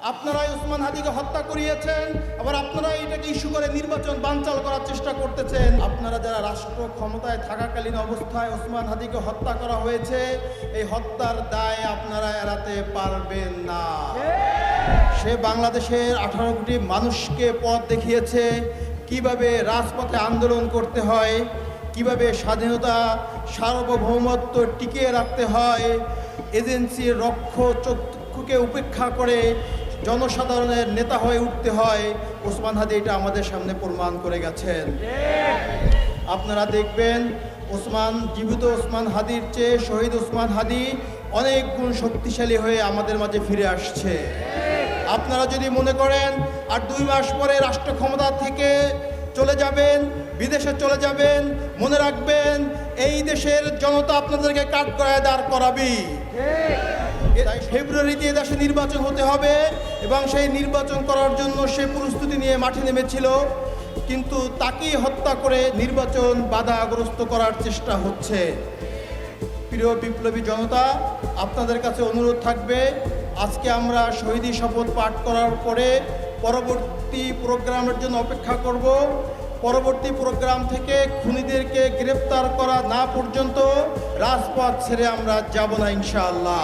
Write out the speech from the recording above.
আপনারাই ওসমান হাদিকে হত্যা করিয়েছেন, আবার আপনারাই এটাকে ইস্যু করে নির্বাচন বানচাল করার চেষ্টা করতেছেন। আপনারা যারা রাষ্ট্র ক্ষমতায় থাকাকালীন অবস্থায় ওসমান হাদিকে হত্যা করা হয়েছে, এই হত্যার দায় আপনারা এড়াতে পারবেন না। সে বাংলাদেশের 18 কোটি মানুষকে পথ দেখিয়েছে কিভাবে রাজপথে আন্দোলন করতে হয়, কিভাবে স্বাধীনতা সার্বভৌমত্ব টিকিয়ে রাখতে হয়, এজেন্সির রক্ষচক্ষুকে উপেক্ষা করে জনসাধারণের নেতা হয়ে উঠতে হয়। ওসমান হাদি এটা আমাদের সামনে প্রমাণ করে গেছেন। আপনারা দেখবেন জীবিত ওসমান হাদির চেয়ে শহীদ ওসমান হাদি অনেক গুণ শক্তিশালী হয়ে আমাদের মাঝে ফিরে আসছে। আপনারা যদি মনে করেন আর 2 মাস পরে রাষ্ট্র ক্ষমতা থেকে চলে যাবেন, বিদেশে চলে যাবেন, মনে রাখবেন এই দেশের জনতা আপনাদেরকে কাঠগড়ায় দাঁড় করাবি। ফেব্রুয়ারিতে দেশে নির্বাচন হতে হবে এবং সেই নির্বাচন করার জন্য সে প্রস্তুতি নিয়ে মাঠে নেমেছিল, কিন্তু তাকেই হত্যা করে নির্বাচন বাধাগ্রস্ত করার চেষ্টা হচ্ছে। প্রিয় বিপ্লবী জনতা, আপনাদের কাছে অনুরোধ থাকবে, আজকে আমরা শহীদি শপথ পাঠ করার পরে পরবর্তী প্রোগ্রামের জন্য অপেক্ষা করব। পরবর্তী প্রোগ্রাম থেকে খুনিদেরকে গ্রেফতার করা না পর্যন্ত রাজপথ ছেড়ে আমরা যাব না ইনশাআল্লাহ।